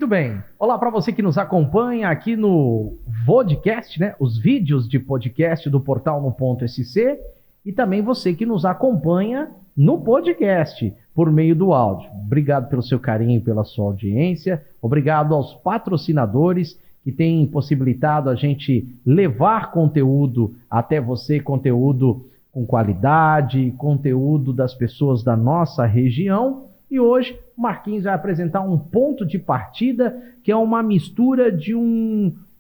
Muito bem. Olá para você que nos acompanha aqui no Vodcast, né? Os vídeos de podcast do portal No Ponto SC, e também você que nos acompanha no podcast por meio do áudio. Obrigado pelo seu carinho, pela sua audiência. Obrigado aos patrocinadores que têm possibilitado a gente levar conteúdo até você, conteúdo com qualidade, conteúdo das pessoas da nossa região. E hoje o Marquinhos vai apresentar um ponto de partida que é uma mistura de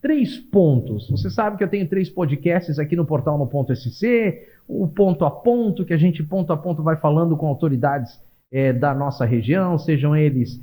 3 pontos. Você sabe que eu tenho 3 podcasts aqui no portal No Ponto SC, o ponto a ponto, que a gente ponto a ponto vai falando com autoridades da nossa região, sejam eles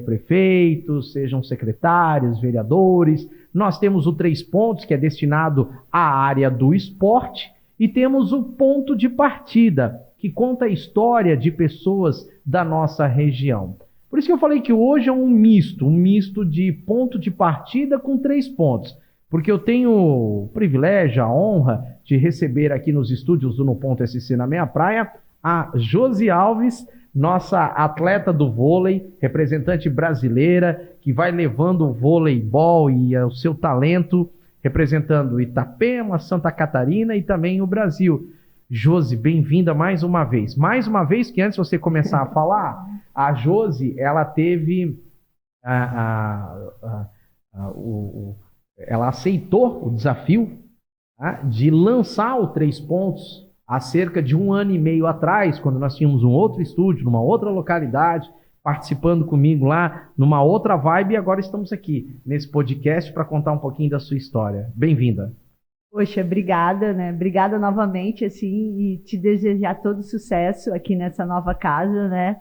prefeitos, sejam secretários, vereadores. Nós temos o 3 pontos, que é destinado à área do esporte, e temos o ponto de partida, que conta a história de pessoas da nossa região. Por isso que eu falei que hoje é um misto de ponto de partida com 3 pontos. Porque eu tenho o privilégio, a honra de receber aqui nos estúdios do No Ponto SC na Meia Praia, a Josi Alves, nossa atleta do vôlei, representante brasileira, que vai levando o voleibol e o seu talento, representando Itapema, Santa Catarina e também o Brasil. Josi, bem-vinda mais uma vez. Mais uma vez, que antes de você começar a falar, a Josi, ela teve... ela aceitou o desafio, tá, de lançar o 3 pontos há cerca de 1 ano e meio atrás, quando nós tínhamos um outro estúdio, numa outra localidade, participando comigo lá, numa outra vibe, e agora estamos aqui, nesse podcast, para contar um pouquinho da sua história. Bem-vinda. Poxa, obrigada, né? Obrigada novamente, assim, e te desejar todo sucesso aqui nessa nova casa, né?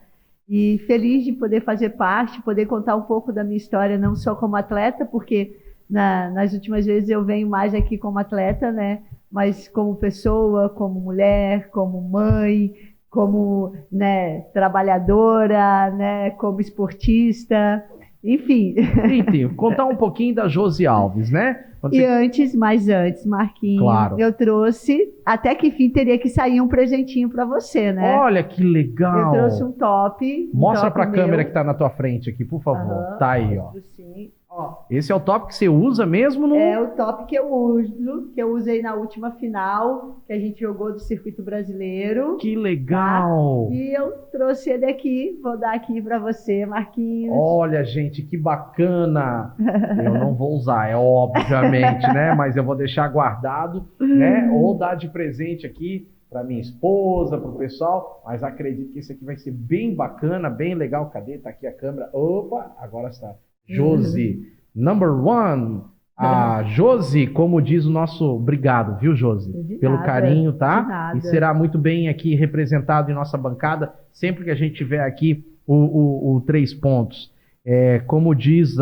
E feliz de poder fazer parte, poder contar um pouco da minha história, não só como atleta, porque nas últimas vezes eu venho mais aqui como atleta, né? Mas como pessoa, como mulher, como mãe, como, né, trabalhadora, né, como esportista, enfim. Contar um pouquinho da Josi Alves, né? Mas antes, Marquinhos, claro, eu trouxe, até que enfim teria que sair um presentinho para você, né? Olha que legal! Eu trouxe um top. Mostra para a câmera que tá na tua frente aqui, por favor. Tá aí, ó. Sim. Ó. Esse é o top que você usa mesmo? É o top que eu uso, que eu usei na última final, que a gente jogou do Circuito Brasileiro. Que legal! Tá? E eu trouxe ele aqui, vou dar aqui para você, Marquinhos. Olha, gente, que bacana! Eu não vou usar, é obviamente, né? Mas eu vou deixar guardado, né? Ou dar de presente aqui para minha esposa, para o pessoal. Mas acredito que esse aqui vai ser bem bacana, bem legal. Cadê? Tá aqui a câmera. Opa, agora está. Josi, number 1. A Josi, como diz o nosso... Obrigado, viu, Josi? Pelo carinho, tá? E será muito bem aqui representado em nossa bancada, sempre que a gente tiver aqui o 3 pontos. Como diz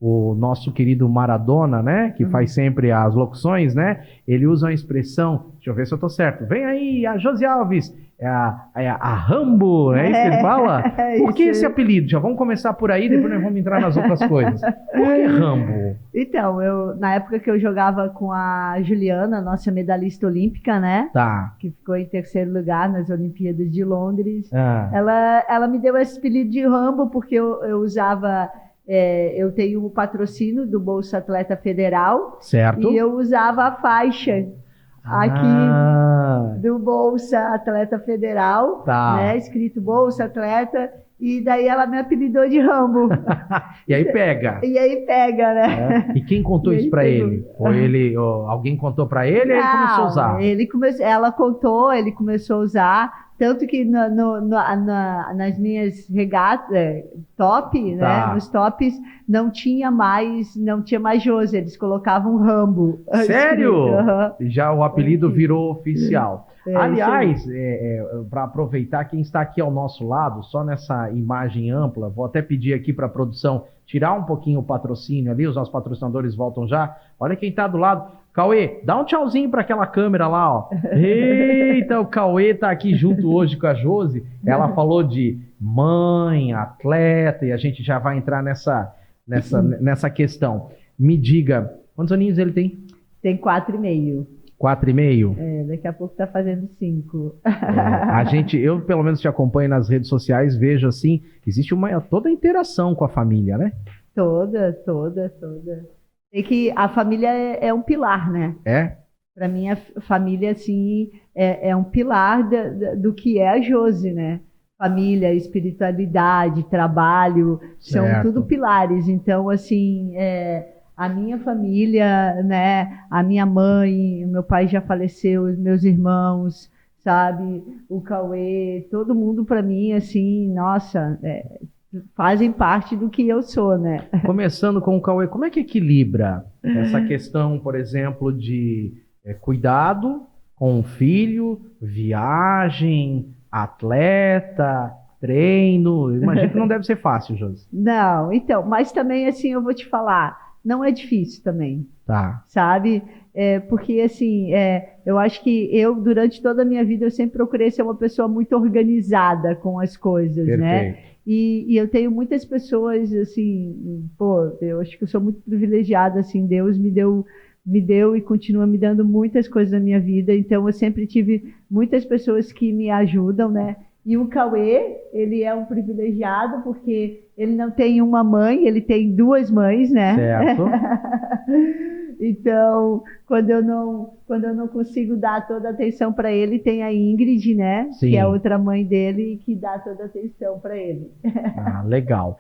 o nosso querido Maradona, né? Que faz sempre as locuções, né? Ele usa uma expressão... Deixa eu ver se eu tô certo. Vem aí, a Josi Alves... É a Rambo, é isso que ele fala? Por que esse apelido? Já vamos começar por aí, depois nós vamos entrar nas outras coisas. Por que Rambo? Então, na época que eu jogava com a Juliana, nossa medalhista olímpica, né? Tá. Que ficou em 3º lugar nas Olimpíadas de Londres. Ela me deu esse apelido de Rambo porque eu usava... eu tenho o patrocínio do Bolsa Atleta Federal. Certo. E eu usava a faixa aqui do Bolsa Atleta Federal, né, escrito Bolsa Atleta, e daí ela me apelidou de Rambo. E aí pega. Né? E quem contou isso pra ele? Foi ele, alguém contou pra ele e ele começou a usar? Ela contou, ele começou a usar. Tanto que nas minhas regatas top, né, nos tops, não tinha mais Josi, eles colocavam Rambo. Sério? Já o apelido virou oficial. Aliás, para aproveitar, quem está aqui ao nosso lado, só nessa imagem ampla, vou até pedir aqui para a produção tirar um pouquinho o patrocínio ali, os nossos patrocinadores voltam já. Olha quem está do lado. Cauê, dá um tchauzinho para aquela câmera lá, ó. Eita, o Cauê tá aqui junto hoje com a Josi. Ela falou de mãe, atleta, e a gente já vai entrar nessa questão. Me diga, quantos aninhos ele tem? Tem 4,5. 4,5? Daqui a pouco tá fazendo 5. Eu pelo menos te acompanho nas redes sociais, vejo assim, existe toda a interação com a família, né? Toda, toda, toda. Sei que a família é um pilar, né? É? Para mim, a família, assim, é um pilar do que é a Josi, né? Família, espiritualidade, trabalho, são Certo. tudo pilares. Então, assim, a minha família, né? A minha mãe, o meu pai já faleceu, os meus irmãos, sabe? O Cauê, todo mundo para mim, assim, nossa, fazem parte do que eu sou, né? Começando com o Cauê, como é que equilibra essa questão, por exemplo, de cuidado com o filho, viagem, atleta, treino? Imagino que não deve ser fácil, Josi. Não, então, mas também, assim, eu vou te falar, não é difícil também, Tá, sabe? Porque, assim, eu acho que durante toda a minha vida, eu sempre procurei ser uma pessoa muito organizada com as coisas, né? perfeito. E eu tenho muitas pessoas, assim, pô, eu acho que eu sou muito privilegiada, assim, Deus me deu e continua me dando muitas coisas na minha vida, então eu sempre tive muitas pessoas que me ajudam, né? E o Cauê, ele é um privilegiado porque ele não tem uma mãe, ele tem duas mães, né? Certo. Então, quando eu não consigo dar toda a atenção para ele, tem a Ingrid, né? Sim. Que é a outra mãe dele que dá toda a atenção para ele. Ah, legal.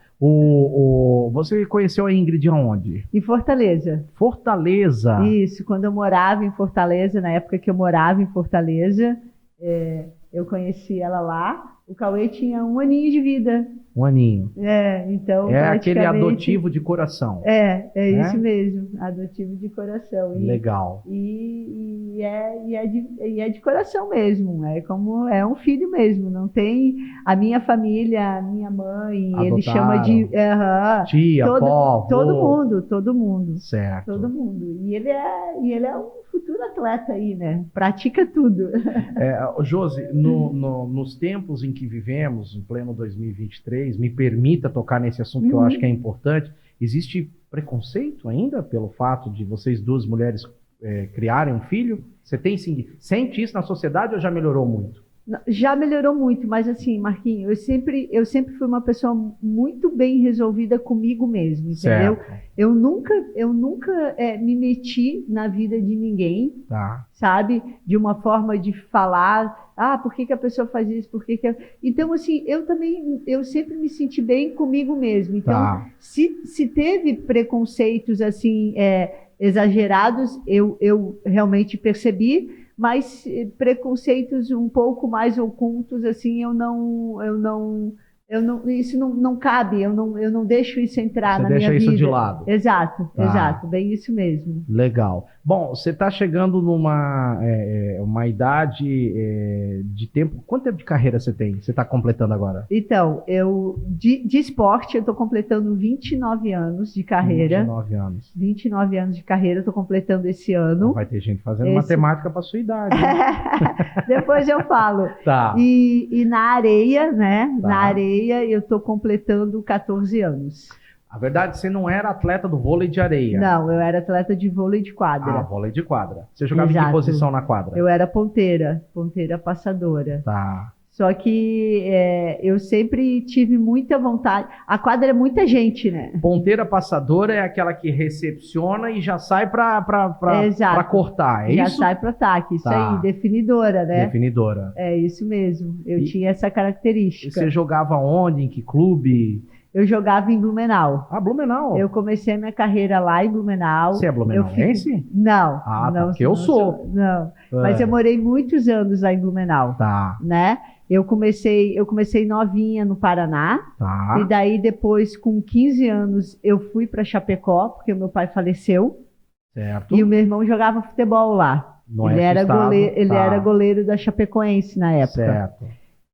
Você conheceu a Ingrid aonde? Em Fortaleza. Fortaleza. Isso, quando eu morava em Fortaleza, na época que eu morava em Fortaleza, eu conheci ela lá. O Cauê tinha 1 aninho de vida. 1 aninho. Então É aquele praticamente adotivo de coração. É Né? isso mesmo, adotivo de coração. Legal. E é de coração mesmo, é um filho mesmo. Não tem a minha família, a minha mãe, ele chama de tia, avó, todo mundo, certo. todo mundo. E ele é um futuro atleta aí, né? Pratica tudo. Josi, nos tempos em que vivemos, em pleno 2023, me permita tocar nesse assunto que eu acho que é importante. Existe preconceito ainda pelo fato de vocês duas mulheres criarem um filho? Você sente isso na sociedade ou já melhorou muito? Já melhorou muito, mas assim, Marquinhos, eu sempre fui uma pessoa muito bem resolvida comigo mesmo, entendeu? Certo. Eu nunca me meti na vida de ninguém, Tá. sabe? De uma forma de falar, por que a pessoa faz isso, Então, assim, eu sempre me senti bem comigo mesmo. Então, Tá. se teve preconceitos, assim, exagerados, eu realmente percebi, mas preconceitos um pouco mais ocultos, assim, isso não cabe, eu não deixo isso entrar na minha vida. Você deixa isso de lado. Exato, Tá. exato, bem isso mesmo. Legal. Bom, você está chegando numa uma idade de tempo. Quanto tempo de carreira você tem? Você está completando agora? Então, de esporte, eu estou completando 29 anos de carreira. 29 anos. 29 anos de carreira, eu estou completando esse ano. Vai ter gente fazendo matemática para sua idade. Depois eu falo. Tá. E na areia, né? Tá. Na areia, eu estou completando 14 anos. A verdade, você não era atleta do vôlei de areia. Não, eu era atleta de vôlei de quadra. Vôlei de quadra. Você jogava em Exato. que posição na quadra? Eu era ponteira passadora. Tá. Só que eu sempre tive muita vontade. A quadra é muita gente, né? Ponteira passadora é aquela que recepciona e já sai para cortar, é já isso? Já sai para ataque, isso Tá. aí, definidora, né? Definidora. É isso mesmo, eu tinha essa característica. Você jogava onde, em que clube? Eu jogava em Blumenau. Blumenau. Eu comecei a minha carreira lá em Blumenau. Você é blumenauense? Não. Não, porque eu sou. Não, mas eu morei muitos anos lá em Blumenau. Tá. Né? Eu comecei novinha no Paraná. Tá. E daí depois, com 15 anos, eu fui para Chapecó, porque o meu pai faleceu. Certo. E o meu irmão jogava futebol lá. Ele era goleiro da Chapecoense na época. Certo.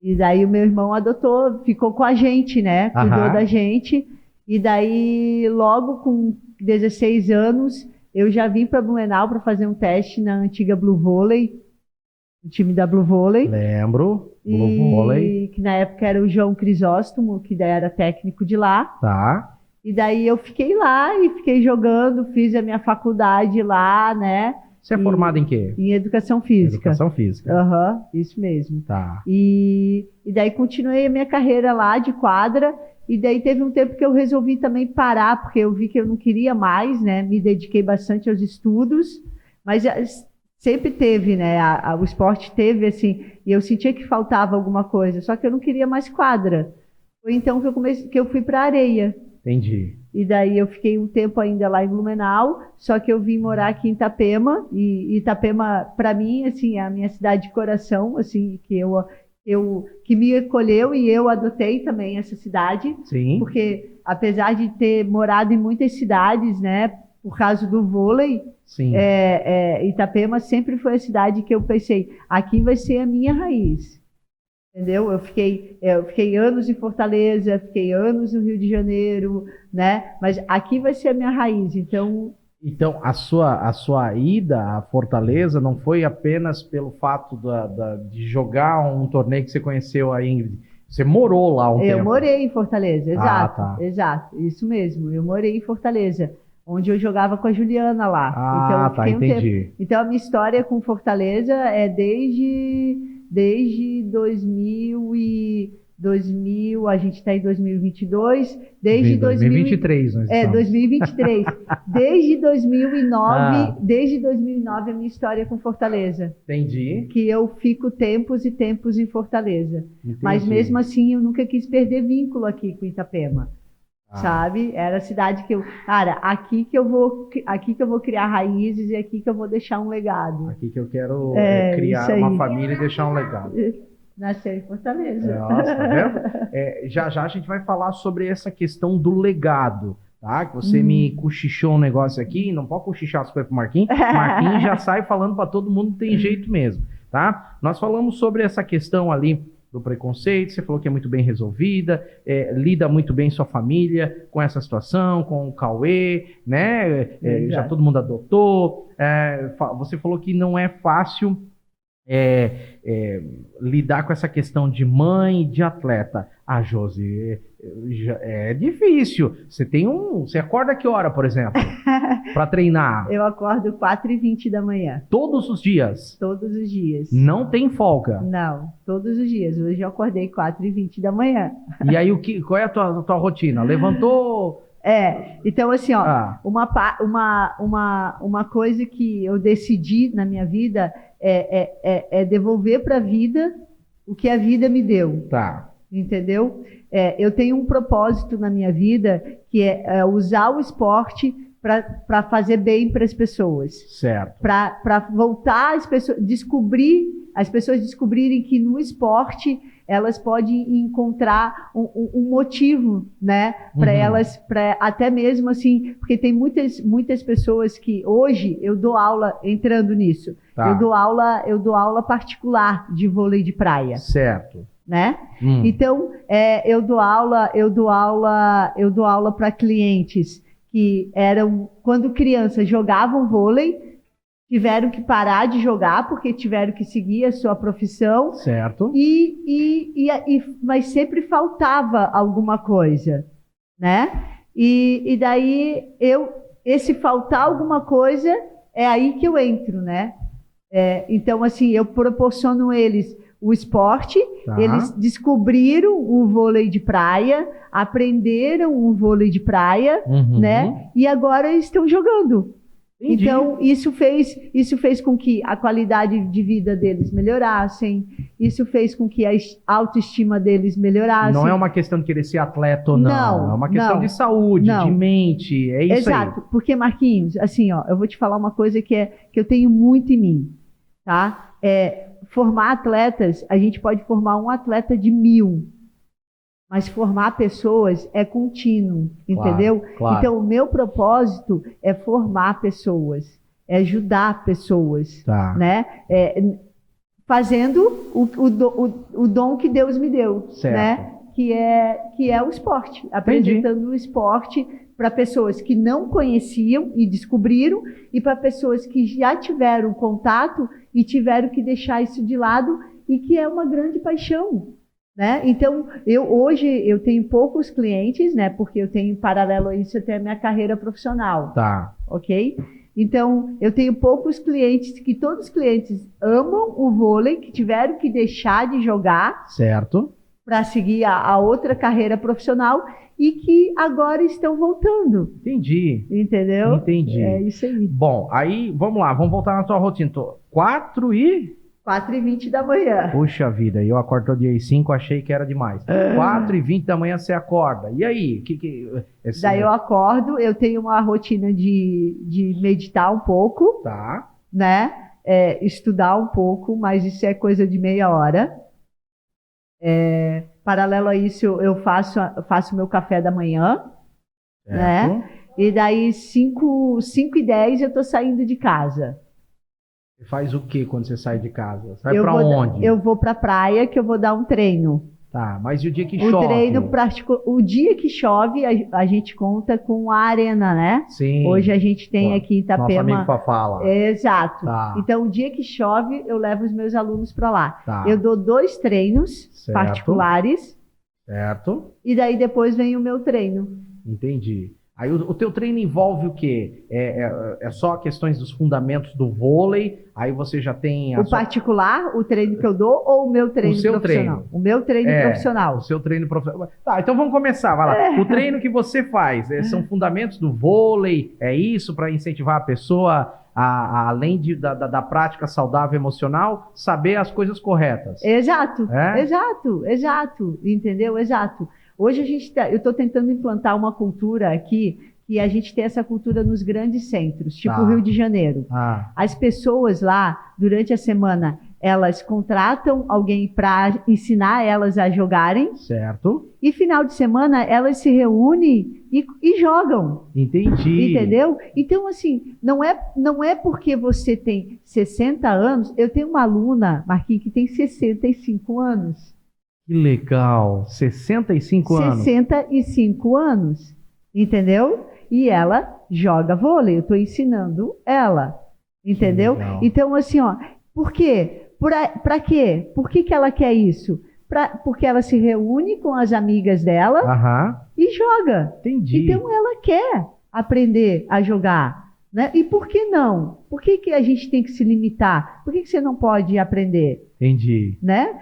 E daí o meu irmão adotou, ficou com a gente, né? Cuidou da gente. E daí, logo com 16 anos, eu já vim para Blumenau para fazer um teste na antiga Blue Volley, o time da Blue Volley. Lembro, Blue Volley. Que na época era o João Crisóstomo, que daí era técnico de lá. Tá. E daí eu fiquei lá e fiquei jogando, fiz a minha faculdade lá, né? Você é formado em quê? Em educação física. Educação física. Isso mesmo. Tá. E daí continuei a minha carreira lá de quadra E daí teve um tempo que eu resolvi também parar, porque eu vi que eu não queria mais, né? Me dediquei bastante aos estudos, mas sempre teve, né? O esporte teve, assim, e eu sentia que faltava alguma coisa, só que eu não queria mais quadra. Foi então que eu fui para a areia. Entendi. E daí eu fiquei um tempo ainda lá em Blumenau, só que eu vim morar aqui em Itapema, e Itapema, para mim, assim, é a minha cidade de coração, assim, que me acolheu e eu adotei também essa cidade. Sim. Porque apesar de ter morado em muitas cidades, né, por causa do vôlei, Sim. Itapema sempre foi a cidade que eu pensei, aqui vai ser a minha raiz. Entendeu? Eu fiquei anos em Fortaleza, fiquei anos no Rio de Janeiro, né? Mas aqui vai ser a minha raiz. Então, a sua ida à Fortaleza não foi apenas pelo fato de jogar um torneio que você conheceu a Ingrid. Você morou lá um tempo. Eu morei em Fortaleza, exato. Tá. Exato, isso mesmo. Eu morei em Fortaleza, onde eu jogava com a Juliana lá. Então, entendi. Então, a minha história com Fortaleza é desde 2000, a gente está em 2022, desde 2023, nós estamos. 2023. Desde 2009 a minha história com Fortaleza. Entendi. Que eu fico tempos e tempos em Fortaleza. Entendi. Mas mesmo assim eu nunca quis perder vínculo aqui com Itapema. Sabe? Era a cidade que cara, aqui que eu vou criar raízes e aqui que eu vou deixar um legado. Aqui que eu quero criar uma família e deixar um legado. Nasceu em Fortaleza. Nossa, tá vendo? Já a gente vai falar sobre essa questão do legado, tá? Que você me cochichou um negócio aqui, não pode cochichar as coisas pro Marquinhos. Marquinhos já sai falando para todo mundo, tem jeito mesmo, tá? Nós falamos sobre essa questão ali do preconceito, você falou que é muito bem resolvida, lida muito bem sua família com essa situação, com o Cauê, né? Já todo mundo adotou. Você falou que não é fácil lidar com essa questão de mãe e de atleta. Josi, é difícil. Você acorda que hora, por exemplo, para treinar? Eu acordo 4h20 da manhã. Todos os dias? Todos os dias. Não tem folga? Não, todos os dias. Hoje eu acordei 4h20 da manhã. E aí, qual é a tua rotina? Levantou... Então assim, uma coisa que eu decidi na minha vida é devolver para a vida o que a vida me deu. Tá. Entendeu? Eu tenho um propósito na minha vida que é usar o esporte para fazer bem para as pessoas. Certo. Para voltar as pessoas descobrirem que no esporte elas podem encontrar um motivo, né, para elas, até mesmo assim, porque tem muitas pessoas que hoje eu dou aula entrando nisso. Tá. Eu dou aula particular de vôlei de praia. Certo. Né? Então, eu dou aula para clientes que quando crianças jogavam vôlei, tiveram que parar de jogar porque tiveram que seguir a sua profissão. Certo. Mas sempre faltava alguma coisa, né? E daí, esse faltar alguma coisa, é aí que eu entro, né? Então, assim, eu proporciono eles o esporte, eles descobriram o vôlei de praia, aprenderam o vôlei de praia, né? E agora estão jogando. Entendi. Então, isso fez com que a qualidade de vida deles melhorassem, isso fez com que a autoestima deles melhorasse. Não é uma questão de querer ser atleta ou não, é uma questão de saúde, de mente, é isso. Exato, porque Marquinhos, assim, eu vou te falar uma coisa que eu tenho muito em mim, tá? Formar atletas, a gente pode formar um atleta de 1000, mas formar pessoas é contínuo, entendeu? Claro. Então, o meu propósito é formar pessoas, é ajudar pessoas, né? Fazendo o dom que Deus me deu, certo, né? Que é o esporte, apresentando o esporte para pessoas que não conheciam e descobriram, e para pessoas que já tiveram contato e tiveram que deixar isso de lado, e que é uma grande paixão, né? Então, hoje eu tenho poucos clientes, né? Porque eu tenho, em paralelo a isso, até a minha carreira profissional. Tá. Ok? Então, eu tenho poucos clientes, que todos os clientes amam o vôlei, que tiveram que deixar de jogar. Certo. para seguir a outra carreira profissional e que agora estão voltando. Entendi. Entendeu? Entendi. É isso aí. Bom, aí vamos lá, vamos voltar na tua rotina. 4h20 da manhã. Puxa vida, eu acordo todo dia às 5, achei que era demais. 4h20 da manhã você acorda. E aí? Daí eu acordo, eu tenho uma rotina de meditar um pouco, Tá. né? Estudar um pouco, mas isso é coisa de meia hora. Paralelo a isso, eu faço meu café da manhã, Certo. né? E daí 5h10 eu estou saindo de casa. Você faz o que quando você sai de casa? Sai Eu pra vou, onde? Eu vou para a praia que eu vou dar um treino. Tá, mas e o dia que O chove? treino prático, o dia que chove, a gente conta com a arena, né? Sim. Hoje a gente tem aqui em Nosso amigo Itapema. Fafá lá. Exato. Tá. Então, o dia que chove, eu levo os meus alunos para lá. Tá. Eu dou 2 treinos Certo. particulares Certo? e daí depois vem o meu treino. Entendi. Aí o teu treino envolve o quê? É só questões dos fundamentos do vôlei, aí você já tem... O particular, o treino que eu dou, ou o meu treino O seu profissional? treino. O meu treino profissional. O seu treino profissional. Tá, então vamos começar, vai lá. O treino que você faz, são fundamentos do vôlei, é isso para incentivar a pessoa, além da prática saudável emocional, saber as coisas corretas. Exato, É? exato, entendeu? Exato. Hoje eu estou tentando implantar uma cultura aqui, que a gente tem essa cultura nos grandes centros, tipo Tá. o Rio de Janeiro. Ah, As pessoas lá, durante a semana, elas contratam alguém para ensinar elas a jogarem, certo. e final de semana elas se reúnem e jogam. Entendi. Entendeu? Então, assim, não é porque você tem 60 anos. Eu tenho uma aluna, Marquinhos, que tem 65 anos. Que legal. 65 anos. 65 anos, entendeu? E ela joga vôlei, eu estou ensinando ela, entendeu? Legal. Então, assim, ó, por quê? Para quê? Por que ela quer isso? Porque ela se reúne com as amigas dela Aham. e joga. Entendi. Então, ela quer aprender a jogar, né? E por que não? Por que a gente tem que se limitar? Por que você não pode aprender? Entendi. Né?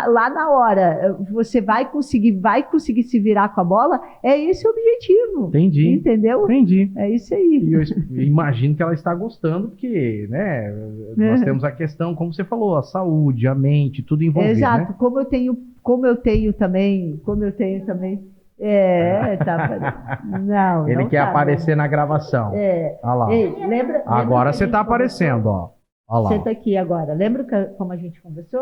Lá na hora você vai conseguir se virar com a bola, é esse o objetivo. Entendi. Entendeu? Entendi. É isso aí. E eu imagino que ela está gostando, porque, né, nós temos a questão, como você falou, a saúde, a mente, tudo envolvido, Exato. né? Como eu tenho também. Tá. Não. Ele não quer tá, aparecer na gravação. Não. Olha lá. Ei, lembra Agora que a você gente está aparecendo, ó. Olha lá. Senta aqui agora. Lembra como a gente conversou?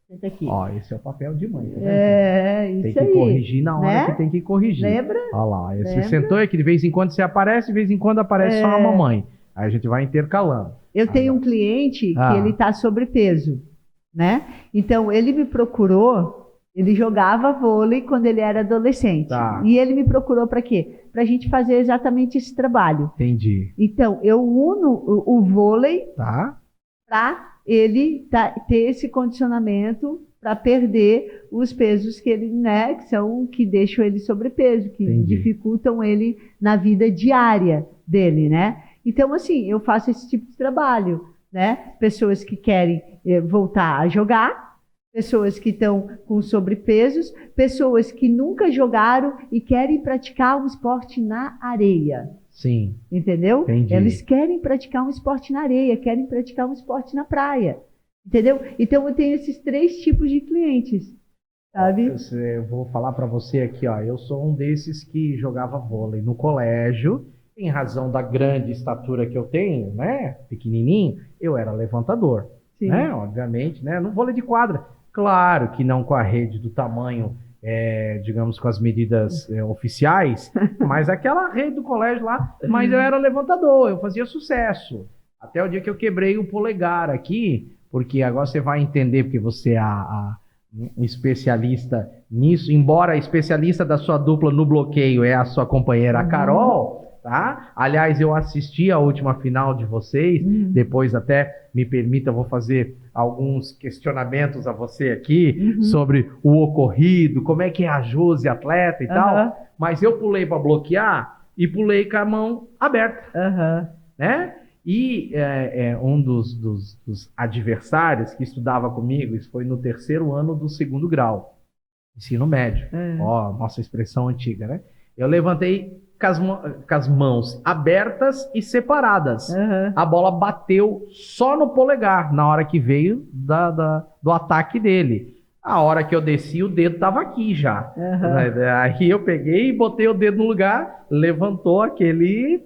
Senta aqui. Ó, esse é o papel de mãe. Tá vendo? Isso Tem que aí. corrigir na hora né? que tem que corrigir. Lembra? Olha lá. Você Lembra? sentou aqui, de vez em quando você aparece, de vez em quando aparece só a mamãe. Aí a gente vai intercalando. Eu tenho um cliente que ele está sobrepeso, né? Então, ele me procurou, ele jogava vôlei quando ele era adolescente. Tá. E ele me procurou para quê? Para a gente fazer exatamente esse trabalho. Entendi. Então, eu uno o vôlei Tá? para ele ter esse condicionamento para perder os pesos que ele, né, que deixam ele sobrepeso, que Entendi. dificultam ele na vida diária dele, né? Então, assim, eu faço esse tipo de trabalho, né? Pessoas que querem voltar a jogar, pessoas que estão com sobrepesos, pessoas que nunca jogaram e querem praticar um esporte na areia. Sim. Entendeu? Entendi. Eles querem praticar um esporte na areia, querem praticar um esporte na praia. Entendeu? Então, eu tenho esses 3 tipos de clientes, sabe? Eu vou falar para você aqui, ó. Eu sou um desses que jogava vôlei no colégio. Em razão da grande estatura que eu tenho, né? Pequenininho, eu era levantador. Sim. Né? Obviamente, né? No vôlei de quadra. Claro que não com a rede do tamanho, digamos, com as medidas oficiais, mas aquela rede do colégio lá, mas eu era levantador, eu fazia sucesso. Até o dia que eu quebrei o polegar aqui, porque agora você vai entender, porque você é um especialista nisso, embora a especialista da sua dupla no bloqueio é a sua companheira, a Carol, tá? Aliás, eu assisti a última final de vocês, depois até me permita, eu vou fazer alguns questionamentos a você aqui sobre o ocorrido, como é que é a Josi atleta e tal, mas eu pulei para bloquear e pulei com a mão aberta, né? E um dos adversários que estudava comigo, isso foi no 3º ano do 2º grau, Ensino médio. Ó, nossa expressão antiga, né? Eu levantei com as mãos abertas e separadas. A bola bateu só no polegar, na hora que veio do ataque dele. A hora que eu desci, o dedo tava aqui já. Aí eu peguei e botei o dedo no lugar, levantou aquele...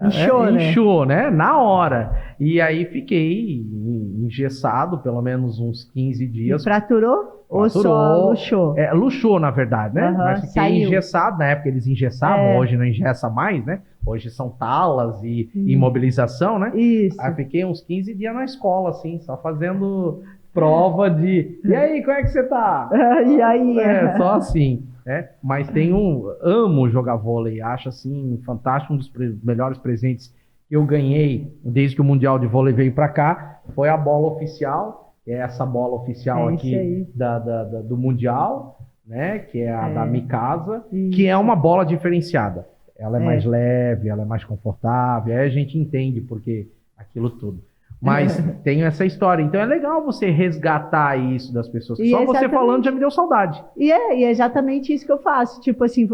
Inchou, né? Na hora. E aí fiquei engessado pelo menos uns 15 dias. E fraturou? Ou só luxou? Luxou, na verdade, né? Mas fiquei engessado. Na época eles engessavam, hoje não engessa mais, né? Hoje são talas e imobilização, né? Isso. Aí fiquei uns 15 dias na escola, assim, só fazendo prova de... E aí, como é que você tá? E aí? Só assim. Mas amo jogar vôlei, acho assim fantástico, um dos melhores presentes que eu ganhei desde que o Mundial de Vôlei veio para cá, foi a bola oficial, que é essa bola oficial aqui do Mundial, né, que é a da Mikasa, que é uma bola diferenciada, ela é mais leve, ela é mais confortável, aí a gente entende porque aquilo tudo. Mas tem essa história. Então é legal você resgatar isso das pessoas. Só você falando já me deu saudade. E é exatamente isso que eu faço. Tipo assim,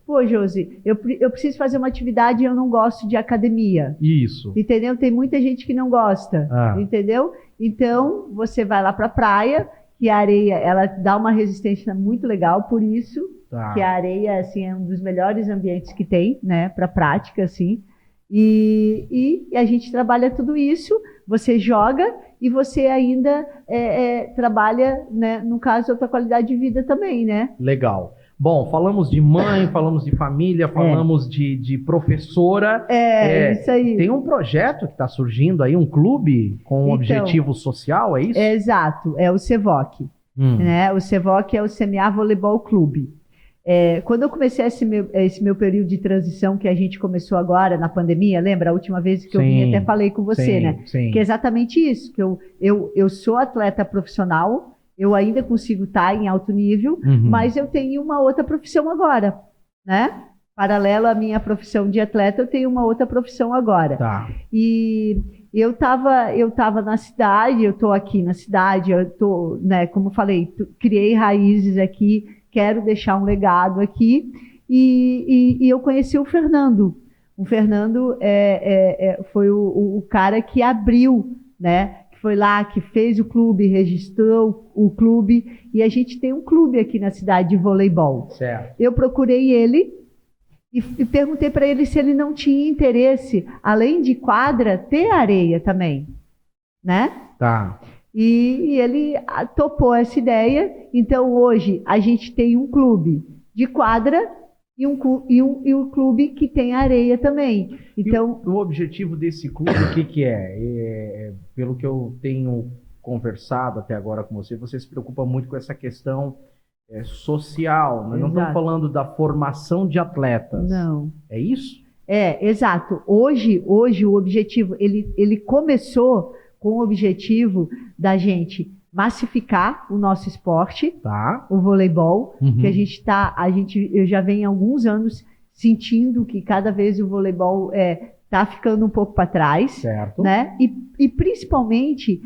pô, Josi, eu preciso fazer uma atividade e eu não gosto de academia. Isso. Entendeu? Tem muita gente que não gosta. Entendeu? Então, você vai lá pra praia, que a areia, ela dá uma resistência muito legal, por isso que a areia, assim, é um dos melhores ambientes que tem, né, pra prática, assim. E a gente trabalha tudo isso, você joga e você ainda trabalha, né, no caso, a tua qualidade de vida também, né? Legal. Bom, falamos de mãe, falamos de família, falamos de professora. Isso aí. Tem um projeto que está surgindo aí, um clube com um objetivo social, é isso? Exato, é o CEVOC. Né? O CEVOC é o Semear Voleibol Clube. Quando eu comecei esse meu período de transição que a gente começou agora na pandemia, lembra? A última vez que eu vim até falei com você, né? Sim. Que é exatamente isso, que eu sou atleta profissional, eu ainda consigo estar em alto nível, mas eu tenho uma outra profissão agora, né? Paralelo à minha profissão de atleta, eu tenho uma outra profissão agora. E eu tava na cidade, eu tô aqui na cidade, eu tô, né, como eu falei, criei raízes aqui, quero deixar um legado aqui, e eu conheci o Fernando. O Fernando foi o cara que abriu, né? Que foi lá, que fez o clube, registrou o clube, e a gente tem um clube aqui na cidade de voleibol. Certo. Eu procurei ele e perguntei para ele se ele não tinha interesse, além de quadra, ter areia também, né? E ele topou essa ideia. Então, hoje, a gente tem um clube de quadra e um clube que tem areia também. Então, o objetivo desse clube, o que é? Pelo que eu tenho conversado até agora com você se preocupa muito com essa questão social. Nós não estamos falando da formação de atletas. Não. É isso? Exato. Hoje o objetivo, ele começou com o objetivo da gente massificar o nosso esporte, o voleibol, que eu já venho há alguns anos sentindo que cada vez o voleibol está ficando um pouco para trás, certo, né? E principalmente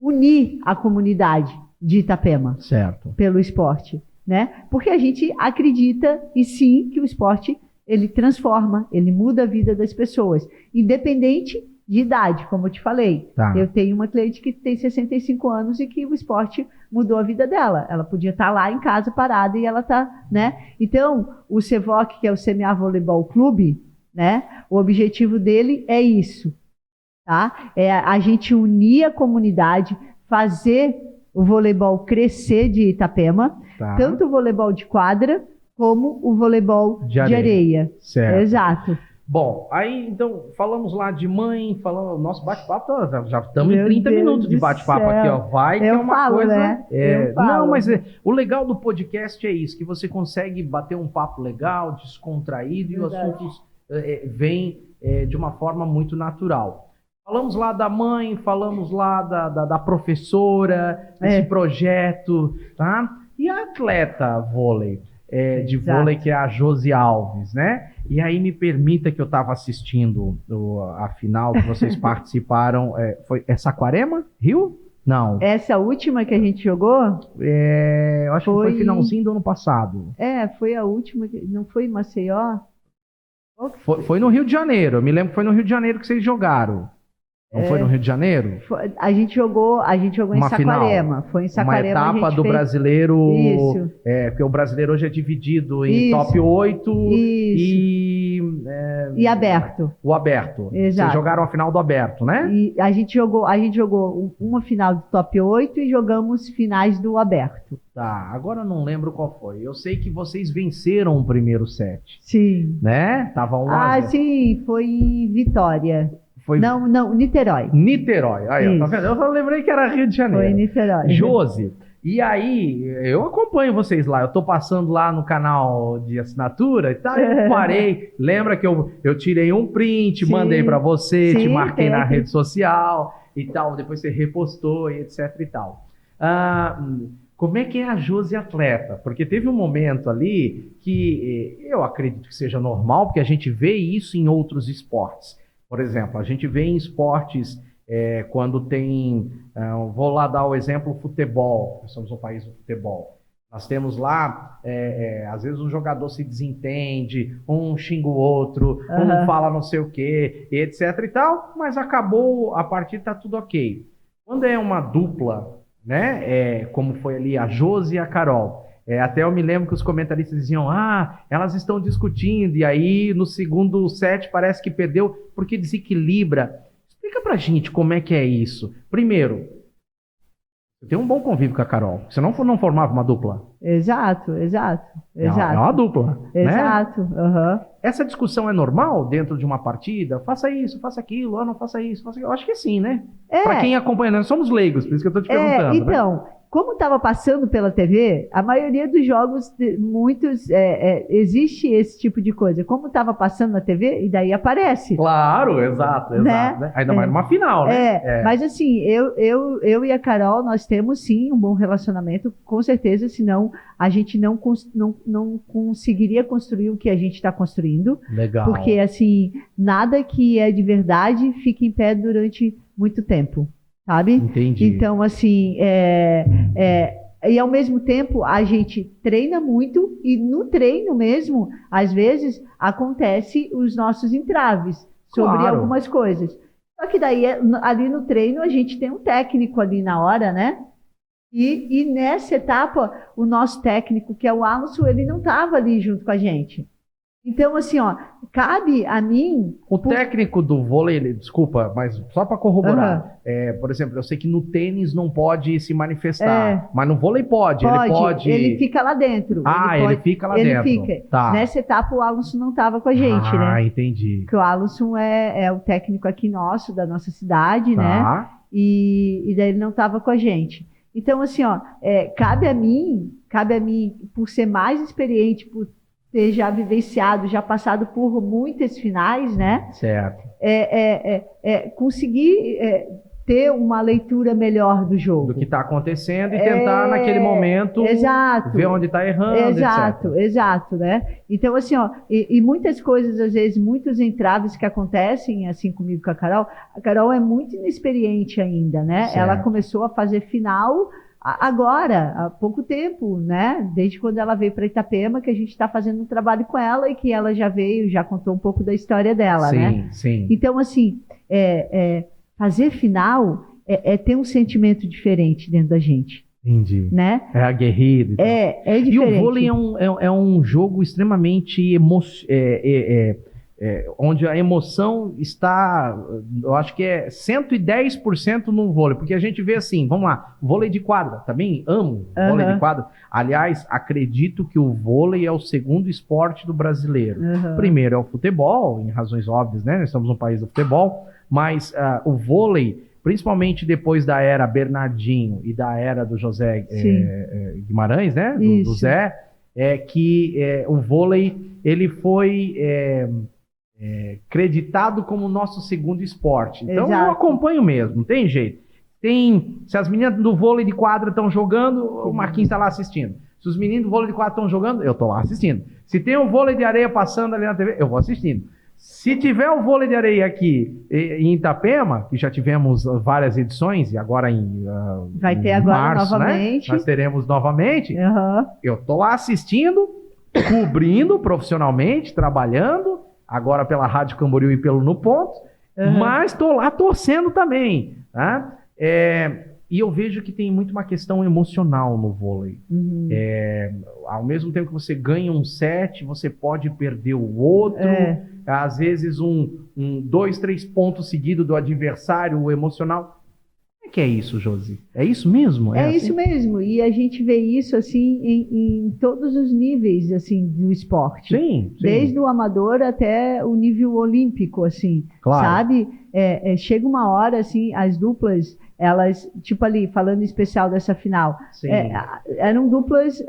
unir a comunidade de Itapema, certo, pelo esporte, né? Porque a gente acredita e sim que o esporte ele transforma, ele muda a vida das pessoas, independente de idade, como eu te falei. Eu tenho uma cliente que tem 65 anos e que o esporte mudou a vida dela. Ela podia estar lá em casa parada e ela está, né? Então, o CEVOC, que é o Semear Voleibol Clube, né? O objetivo dele é isso, tá? É a gente unir a comunidade, fazer o voleibol crescer de Itapema, tanto o voleibol de quadra como o voleibol de areia. Certo. Exato. Bom, aí então falamos lá de mãe, falamos, nosso bate-papo, já estamos em 30 minutos de bate-papo aqui, ó. Vai que é uma coisa. Né? Não, mas o legal do podcast é isso, que você consegue bater um papo legal, descontraído, e os assuntos vêm de uma forma muito natural. Falamos lá da mãe, falamos lá da professora, desse projeto, tá? E a atleta vôlei? De vôlei, que é a Josi Alves, né? E aí me permita que eu estava assistindo a final que vocês participaram, foi Saquarema? Rio? Não. Essa última que a gente jogou? Eu acho que foi finalzinho do ano passado. Foi a última, não foi em Maceió? Foi no Rio de Janeiro. Eu me lembro que foi no Rio de Janeiro que vocês jogaram. Não foi no Rio de Janeiro? A gente jogou em Saquarema. Final. Foi em Saquarema. Uma etapa do brasileiro. Isso. Porque o brasileiro hoje é dividido em top 8 e aberto. O aberto. Exato. Vocês jogaram a final do aberto, né? E a gente jogou uma final do top 8 e jogamos finais do aberto. Tá, agora eu não lembro qual foi. Eu sei que vocês venceram o primeiro set. Sim. Né? Tava 1 a 0. Sim, foi em Vitória. Não, Niterói. Niterói. Aí, tá vendo? Eu lembrei que era Rio de Janeiro. Foi em Niterói. Josi, e aí, eu acompanho vocês lá. Eu tô passando lá no canal de assinatura e tal. Eu parei. Lembra que eu tirei um print, mandei pra você, te marquei na rede social e tal. Depois você repostou e etc e tal. Como é que é a Josi atleta? Porque teve um momento ali que eu acredito que seja normal, porque a gente vê isso em outros esportes. Por exemplo, a gente vê em esportes, quando tem... vou lá dar o exemplo, futebol. Nós somos um país do futebol. Nós temos lá, às vezes um jogador se desentende, um xinga o outro, um fala não sei o quê, etc e tal, mas acabou, a partida tá tudo ok. Quando é uma dupla, né, como foi ali a Josi e a Carol, até eu me lembro que os comentaristas diziam, elas estão discutindo, e aí no segundo set parece que perdeu porque desequilibra. Explica pra gente como é que é isso. Primeiro, você tem um bom convívio com a Carol, senão não formava uma dupla. Exato. É uma dupla, exato. Né? Essa discussão é normal dentro de uma partida? Faça isso, faça aquilo, não faça isso, faça aquilo. Eu acho que sim, né? Pra quem acompanha, nós somos leigos, por isso que eu tô te perguntando. Então... Né? Como estava passando pela TV, a maioria dos jogos, muitos, existe esse tipo de coisa. Como estava passando na TV, e daí aparece. Claro, exato. Né? Ainda mais numa final, né? Mas assim, eu e a Carol, nós temos sim um bom relacionamento, com certeza, senão a gente não conseguiria construir o que a gente está construindo. Legal. Porque assim, nada que é de verdade fica em pé durante muito tempo. Sabe? Entendi. Então, assim, e ao mesmo tempo a gente treina muito e no treino mesmo, às vezes, acontece os nossos entraves sobre algumas coisas. Só que daí, ali no treino, a gente tem um técnico ali na hora, né? E nessa etapa, o nosso técnico, que é o Alisson, ele não estava ali junto com a gente. Então, assim, cabe a mim... O técnico do vôlei, desculpa, mas só para corroborar, por exemplo, eu sei que no tênis não pode se manifestar, mas no vôlei pode. Ele fica lá dentro. Ele fica lá dentro. Ele fica. Tá. Nessa etapa, o Alisson não estava com a gente, né? Entendi. Porque o Alisson é o técnico aqui nosso, da nossa cidade, né? E daí ele não estava com a gente. Então, assim, cabe a mim, por ser mais experiente, por ter já vivenciado, já passado por muitas finais, né? Certo. Conseguir ter uma leitura melhor do jogo. Do que está acontecendo e tentar, naquele momento, ver onde está errando, Exato, né? Então, assim, e muitas coisas, às vezes, muitos entraves que acontecem, assim, comigo com a Carol é muito inexperiente ainda, né? Certo. Ela começou a fazer final... Agora, há pouco tempo, né? Desde quando ela veio para Itapema, que a gente está fazendo um trabalho com ela e que ela já contou um pouco da história dela, né? Sim. Então, assim, fazer final ter um sentimento diferente dentro da gente. Entendi. Né? É aguerrido. É diferente. E o vôlei é um jogo extremamente onde a emoção está, eu acho que é 110% no vôlei, porque a gente vê assim, vamos lá, vôlei de quadra, também amo vôlei de quadra. Aliás, acredito que o vôlei é o segundo esporte do brasileiro. Primeiro é o futebol, em razões óbvias, né? Nós estamos no país do futebol, mas o vôlei, principalmente depois da era Bernardinho e da era do José Guimarães, né? Do Zé, o vôlei, ele foi... creditado como nosso segundo esporte. Então eu acompanho mesmo, não tem jeito. Se as meninas do vôlei de quadra estão jogando, o Marquinhos está lá assistindo. Se os meninos do vôlei de quadra estão jogando, eu estou lá assistindo. Se tem o vôlei de areia passando ali na TV, eu vou assistindo. Se tiver o vôlei de areia aqui em Itapema, que já tivemos várias edições, e agora vai ter agora março, novamente. Né? Nós teremos novamente. Uhum. Eu tô lá assistindo, cobrindo profissionalmente, trabalhando, agora pela Rádio Camboriú e pelo No Ponto, mas tô lá torcendo também. Tá? E eu vejo que tem muito uma questão emocional no vôlei. Ao mesmo tempo que você ganha um set, você pode perder o outro. Às vezes 2, 3 pontos seguidos do adversário, o emocional. Como é que é isso, Josi? É isso mesmo? É assim? isso mesmo. E a gente vê isso assim em todos os níveis assim do esporte. Sim. Desde o amador até o nível olímpico, assim. Claro. Sabe? Chega uma hora, assim, as duplas, elas, tipo ali, falando em especial dessa final, eram duplas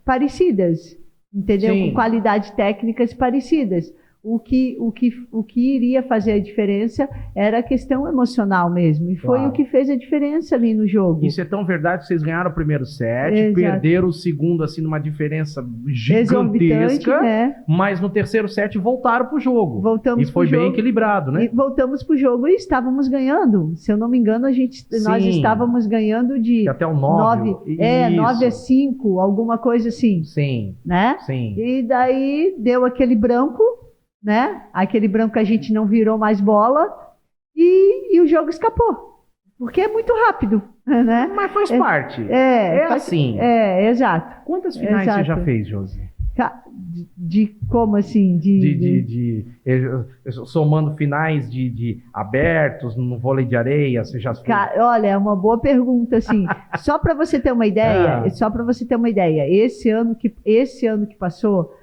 parecidas, entendeu? Sim. Com qualidades técnicas parecidas. O que iria fazer a diferença era a questão emocional mesmo. E foi o que fez a diferença ali no jogo. Isso é tão verdade que vocês ganharam o primeiro set, perderam o segundo assim numa diferença gigantesca, mas no terceiro set voltaram pro jogo. Voltamos e foi bem equilibrado, né? E voltamos pro jogo e estávamos ganhando. Se eu não me engano, nós estávamos ganhando de até o 9. 9-5, alguma coisa assim. Sim. Né? Sim. E daí deu aquele branco, né? Aquele branco que a gente não virou mais bola e o jogo escapou. Porque é muito rápido, né? Mas faz parte. Assim. Exato. Quantas finais você já fez, Josi? Como assim? Somando finais de abertos no vôlei de areia, você já fez? Olha, é uma boa pergunta, assim. Só para você ter uma ideia, esse ano que passou,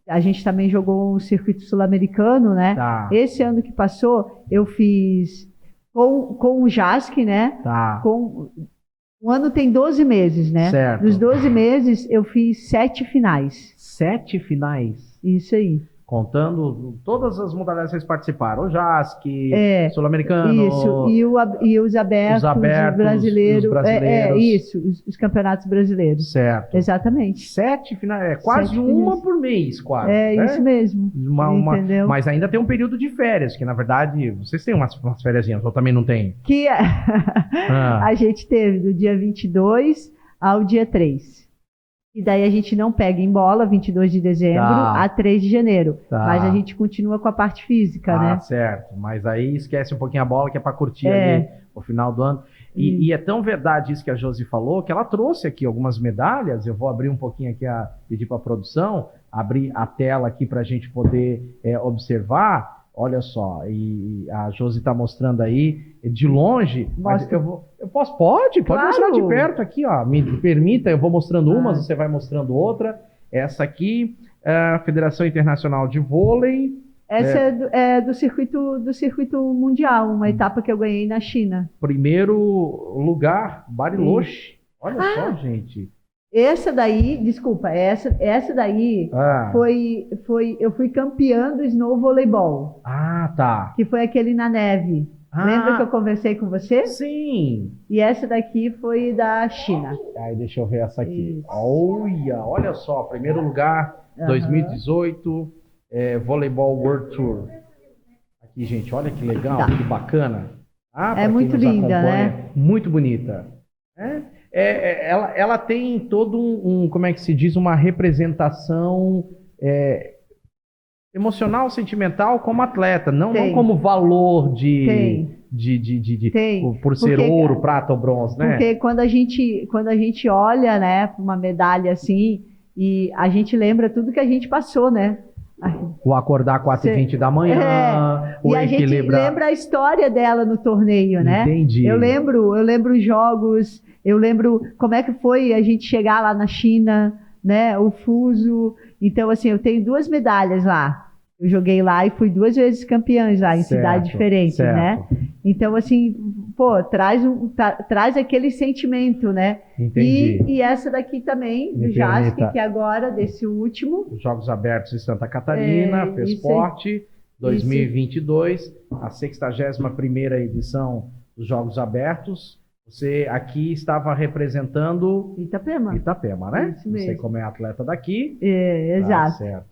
a gente também jogou um circuito sul-americano, né? Tá. Esse ano que passou, eu fiz com o JASC, né? Tá. Um ano tem 12 meses, né? Certo. Nos 12 meses, eu fiz 7 finais. 7 finais? Isso aí. Contando todas as modalidades que vocês participaram. O JASC, sul-americano. Isso, e os abertos, os brasileiros. Os brasileiros. Os campeonatos brasileiros. Certo. Exatamente. 7 finais, quase uma por mês, quase. Isso mesmo. Entendeu? Mas ainda tem um período de férias, que na verdade, vocês têm umas fériasinhas, ou também não tem? A gente teve do dia 22 ao dia 3. E daí a gente não pega em bola, 22 de dezembro a 3 de janeiro. Mas a gente continua com a parte física, né? Certo. Mas aí esquece um pouquinho a bola, que é para curtir ali o final do ano. E é tão verdade isso que a Josi falou, que ela trouxe aqui algumas medalhas. Eu vou abrir um pouquinho aqui, pedir para a produção, abrir a tela aqui para a gente poder observar. Olha só, e a Josi está mostrando aí de longe. Mas eu posso? Pode mostrar de perto aqui, ó. Me permita, eu vou mostrando uma, você vai mostrando outra. Essa aqui é a Federação Internacional de Vôlei. Essa é do circuito mundial, uma etapa que eu ganhei na China. Primeiro lugar, Bariloche. Olha só, gente. Essa daí, desculpa, essa daí eu fui campeã do snow voleibol. Tá. Que foi aquele na neve. Lembra que eu conversei com você? Sim. E essa daqui foi da China. Aí deixa eu ver essa aqui. Olha só, primeiro lugar, 2018, Voleibol World Tour. Aqui, gente, olha que legal, que bacana. É muito linda, né? Muito bonita. Ela tem todo como é que se diz, uma representação emocional, sentimental como atleta, não como valor por ser ouro, prata ou bronze, né? Porque quando a gente olha, né, uma medalha assim, e a gente lembra tudo que a gente passou, né? O acordar 4h20 da manhã, o e a gente lembra a história dela no torneio, né? Entendi. Eu lembro os jogos, eu lembro como é que foi a gente chegar lá na China, né? O fuso. Então, assim, eu tenho 2 medalhas lá. Eu joguei lá e fui 2 vezes campeã já, em cidade diferente, né? Então, assim, traz aquele sentimento, né? Entendi. E essa daqui também, do JASC, que agora, desse último. Os Jogos Abertos em Santa Catarina, FESPORT, 2022, a 61ª edição dos Jogos Abertos. Você aqui estava representando Itapema, né? Isso mesmo. Você como é atleta daqui. Exato. Certo.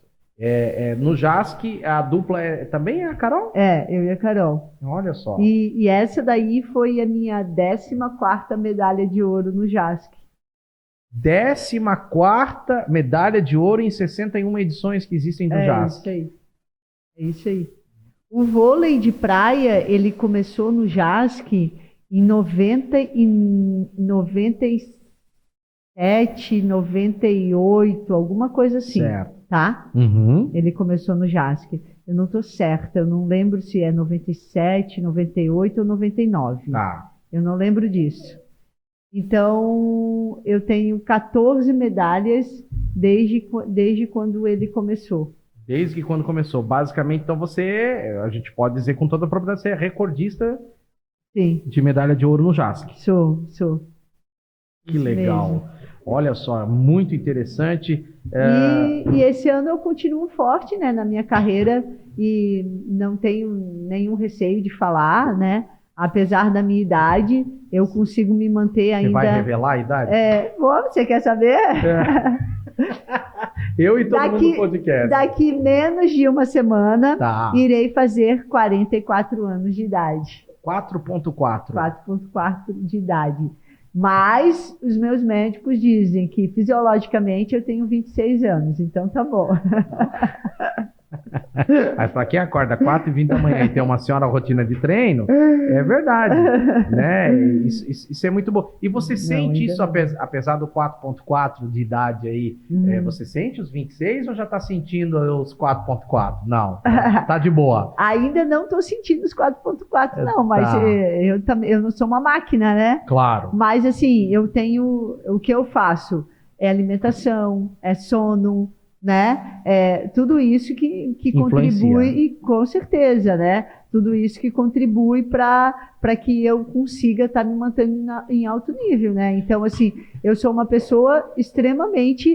No JASC, a dupla também é a Carol? Eu e a Carol. Olha só. E essa daí foi a minha 14ª medalha de ouro no JASC. 14ª medalha de ouro em 61 edições que existem do JASC. É isso aí. O vôlei de praia, ele começou no JASC em 97, 98, alguma coisa assim. Certo. Tá? Uhum. Ele começou no JASC. Eu não estou certa, eu não lembro se é 97, 98 ou 99. Tá. Eu não lembro disso. Então, eu tenho 14 medalhas desde quando ele começou. Desde que quando começou. Basicamente, então a gente pode dizer com toda a propriedade, você é recordista Sim. de medalha de ouro no JASC. Sou. Que legal. Mesmo. Olha só, muito interessante. E esse ano eu continuo forte, né, na minha carreira e não tenho nenhum receio de falar, né? Apesar da minha idade, eu consigo me manter ainda... Você vai revelar a idade? Você quer saber? Eu e todo mundo no podcast. Daqui menos de uma semana, irei fazer 44 anos de idade. 4.4. 4.4 de idade. Mas os meus médicos dizem que fisiologicamente eu tenho 26 anos, então tá bom. Mas para quem acorda 4h20 da manhã e tem uma senhora rotina de treino, é verdade, né? Isso é muito bom. E você sente isso, apesar do 4.4 de idade aí, você sente os 26 ou já está sentindo os 4.4? Não, tá de boa. Ainda não estou sentindo os 4.4 não, mas eu não sou uma máquina, né? Claro. Mas assim, o que eu faço é alimentação, é sono, né? Tudo isso que contribui, com certeza, né? Tudo isso que contribui para que eu consiga estar me mantendo em alto nível, né? Então, assim, eu sou uma pessoa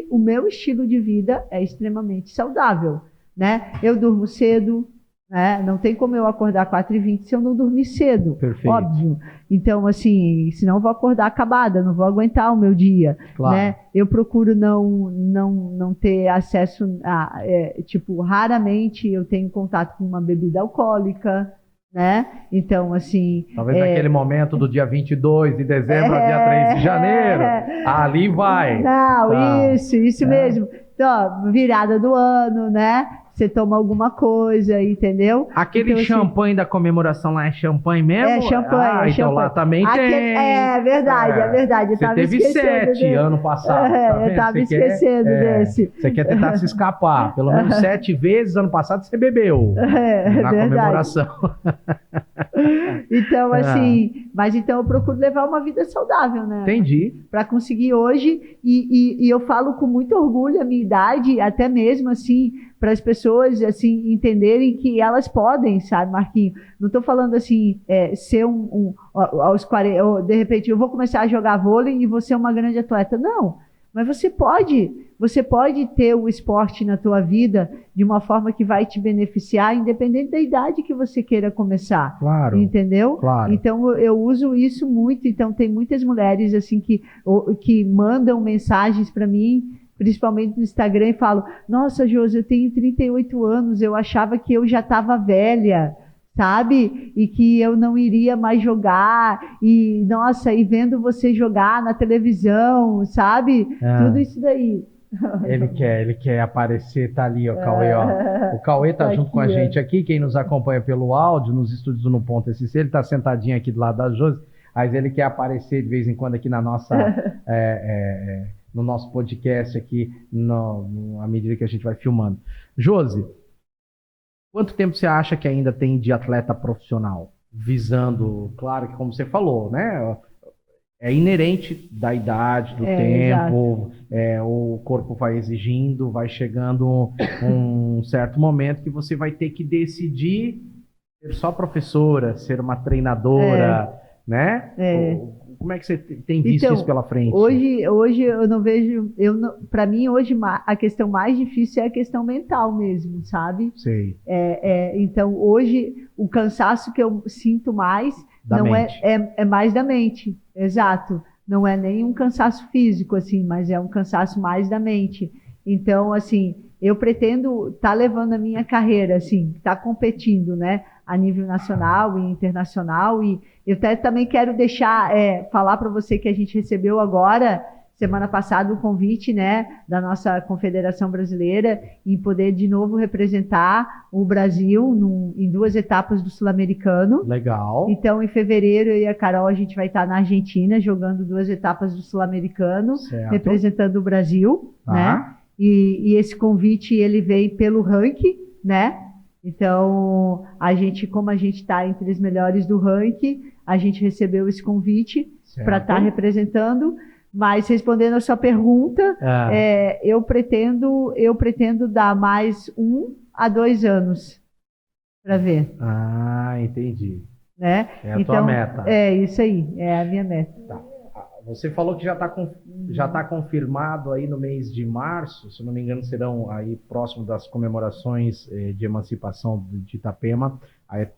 o meu estilo de vida é extremamente saudável, né? Eu durmo cedo, né? Não tem como eu acordar 4h20 se eu não dormir cedo. Perfeito. Óbvio. Então, assim, senão eu vou acordar acabada, não vou aguentar o meu dia. Claro. Né? Eu procuro não ter acesso a... raramente eu tenho contato com uma bebida alcoólica, né? Então, assim... Talvez naquele momento do dia 22 de dezembro ao dia 3 de janeiro, ali vai. Não, isso mesmo. Então, virada do ano, né? Você toma alguma coisa, entendeu? Aquele então, champanhe da comemoração lá é champanhe mesmo? É champanhe. Então lá também tem. É verdade. Você teve 7 ano passado. Eu estava esquecendo desse. Você quer tentar se escapar. Pelo menos 7 vezes ano passado você bebeu. Na comemoração. Então, assim, mas então eu procuro levar uma vida saudável, né? Entendi. Para conseguir hoje, e eu falo com muito orgulho a minha idade, até mesmo assim, para as pessoas assim entenderem que elas podem, sabe, Marquinho? Não estou falando assim, ser aos 40, de repente eu vou começar a jogar vôlei e vou ser uma grande atleta. Não, mas você pode ter o esporte na tua vida de uma forma que vai te beneficiar, independente da idade que você queira começar. Claro. Entendeu? Claro. Então eu uso isso muito. Então tem muitas mulheres assim que mandam mensagens para mim, principalmente no Instagram, e falam: nossa, Josi, eu tenho 38 anos, eu achava que eu já estava velha, sabe? E que eu não iria mais jogar, e nossa, e vendo você jogar na televisão, sabe? Tudo isso daí. Ele quer aparecer, tá ali, ó, Cauê, ó. O Cauê tá junto com a gente aqui, quem nos acompanha pelo áudio, nos estúdios do No Ponto SC, ele tá sentadinho aqui do lado da Josi, mas ele quer aparecer de vez em quando aqui na nossa... no nosso podcast aqui, à medida que a gente vai filmando. Josi, quanto tempo você acha que ainda tem de atleta profissional? Visando, claro que como você falou, né? É inerente da idade, do tempo, o corpo vai exigindo, vai chegando um certo momento que você vai ter que decidir ser só professora, ser uma treinadora, né? Como é que você tem visto isso pela frente? Hoje eu não vejo... Para mim, hoje, a questão mais difícil é a questão mental mesmo, sabe? Sei. Então, hoje, o cansaço que eu sinto mais é mais da mente. Exato. Não é nem um cansaço físico, assim, mas é um cansaço mais da mente. Então, assim, eu pretendo estar levando a minha carreira, assim, estar competindo, né, a nível nacional e internacional. E eu até também quero deixar, falar para você que a gente recebeu agora, semana passada, o convite, né, da nossa Confederação Brasileira em poder de novo representar o Brasil em 2 etapas do Sul-Americano. Legal. Então, em fevereiro, eu e a Carol, a gente vai estar na Argentina jogando 2 etapas do Sul-Americano, representando o Brasil, né? E esse convite, ele veio pelo ranking, né? Então, como a gente está entre os melhores do ranking, a gente recebeu esse convite para estar representando. Mas, respondendo a sua pergunta, eu pretendo dar mais 1 a 2 anos para ver. Ah, entendi. Né? É a tua meta. É isso aí, é a minha meta. Tá. Você falou que já está confirmado aí no mês de março, se não me engano, serão aí próximo das comemorações de emancipação de Itapema,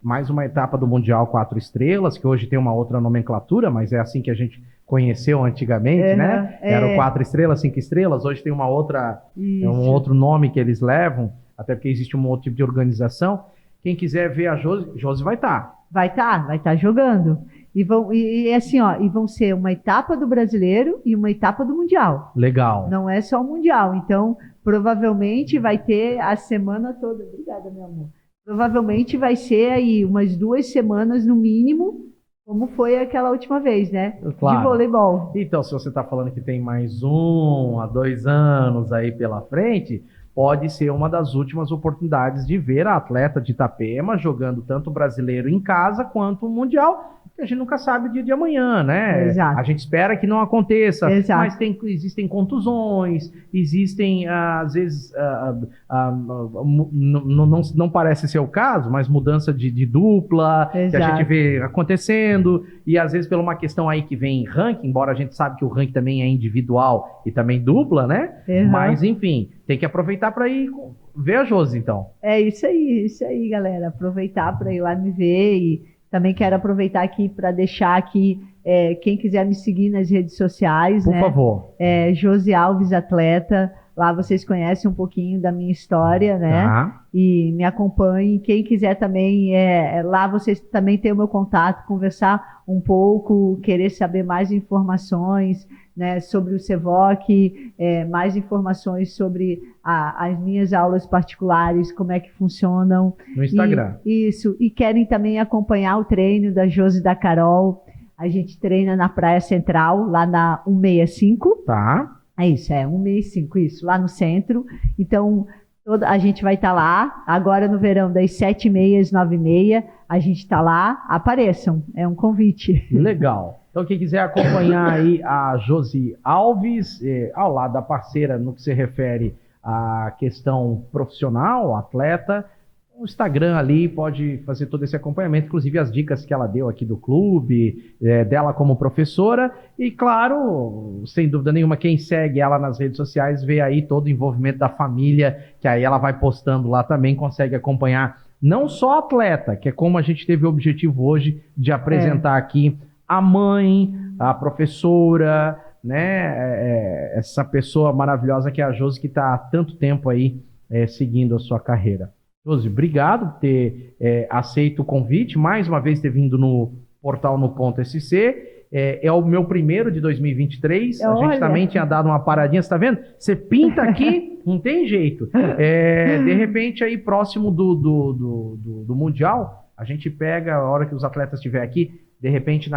mais uma etapa do Mundial 4 Estrelas, que hoje tem uma outra nomenclatura, mas é assim que a gente conheceu antigamente, né? Era o 4 estrelas, 5 estrelas, hoje tem uma outra, um outro nome que eles levam, até porque existe um outro tipo de organização. Quem quiser ver a Josi vai estar. Vai estar jogando. E vão ser uma etapa do Brasileiro e uma etapa do Mundial. Legal. Não é só o Mundial. Então, provavelmente vai ter a semana toda. Obrigada, meu amor. Provavelmente vai ser aí umas 2 semanas no mínimo, como foi aquela última vez, né? Claro. De voleibol. Então, se você está falando que tem mais 1 a 2 anos aí pela frente, pode ser uma das últimas oportunidades de ver a atleta de Itapema jogando tanto o brasileiro em casa quanto o mundial, que a gente nunca sabe o dia de amanhã, né? Exato. A gente espera que não aconteça, exato, mas existem contusões, existem, às vezes, não parece ser o caso, mas mudança de dupla, exato, que a gente vê acontecendo, e às vezes por uma questão aí que vem em ranking, embora a gente sabe que o ranking também é individual e também dupla, né? Uhum. Mas, enfim, tem que aproveitar para ir ver a Josi, então. É isso aí, galera. Aproveitar para ir lá me ver. E também quero aproveitar aqui para deixar aqui, quem quiser me seguir nas redes sociais, por favor. Josi Alves Atleta. Lá vocês conhecem um pouquinho da minha história, né? Tá. E me acompanhem. Quem quiser também, lá vocês também têm o meu contato, conversar um pouco, querer saber mais informações, né, sobre o CEVOC, mais informações sobre as minhas aulas particulares, como é que funcionam. No Instagram. E querem também acompanhar o treino da Josi e da Carol. A gente treina na Praia Central, lá na 165. Tá. É isso, 165, isso, lá no centro. Então, a gente vai estar lá, agora no verão, das 7h30 às 9h30, a gente está lá, apareçam, é um convite. Legal. Então, quem quiser acompanhar aí a Josi Alves, ao lado da parceira, no que se refere à questão profissional, atleta, o Instagram ali pode fazer todo esse acompanhamento, inclusive as dicas que ela deu aqui do clube, dela como professora, e claro, sem dúvida nenhuma, quem segue ela nas redes sociais vê aí todo o envolvimento da família, que aí ela vai postando lá também, consegue acompanhar não só a atleta, que é como a gente teve o objetivo hoje de apresentar aqui a mãe, a professora, né, essa pessoa maravilhosa que é a Josi, que está há tanto tempo aí seguindo a sua carreira. Josi, obrigado por ter aceito o convite, mais uma vez ter vindo no portal no Ponto SC. É o meu primeiro de 2023. A gente também tinha dado uma paradinha, você tá vendo? Você pinta aqui, não tem jeito. De repente, aí próximo do Mundial, a gente pega a hora que os atletas estiverem aqui, de repente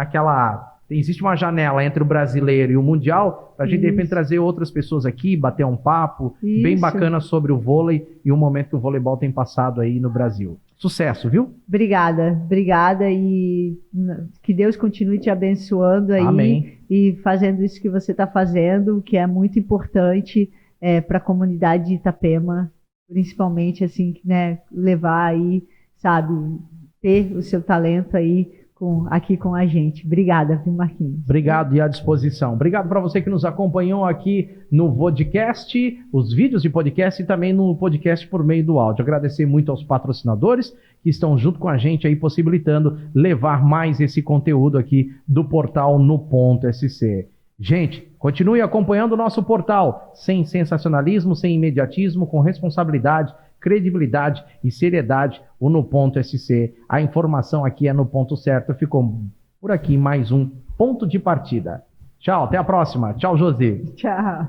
existe uma janela entre o brasileiro e o mundial, para a gente, de repente, trazer outras pessoas aqui, bater um papo bem bacana sobre o vôlei e o momento que o voleibol tem passado aí no Brasil. Sucesso, viu? Obrigada e que Deus continue te abençoando aí. Amém. E fazendo isso que você está fazendo, que é muito importante para a comunidade de Itapema, principalmente, assim, né, levar aí, sabe, ter o seu talento aí aqui com a gente. Obrigada, viu, Marquinhos? Obrigado e à disposição. Obrigado para você que nos acompanhou aqui no Vodcast, os vídeos de podcast e também no podcast por meio do áudio. Agradecer muito aos patrocinadores que estão junto com a gente aí, possibilitando levar mais esse conteúdo aqui do portal No Ponto SC. Gente, continue acompanhando o nosso portal, sem sensacionalismo, sem imediatismo, com responsabilidade, credibilidade e seriedade, o No Ponto SC. A informação aqui é no ponto certo. Ficou por aqui mais um ponto de partida. Tchau, até a próxima. Tchau, Josi. Tchau.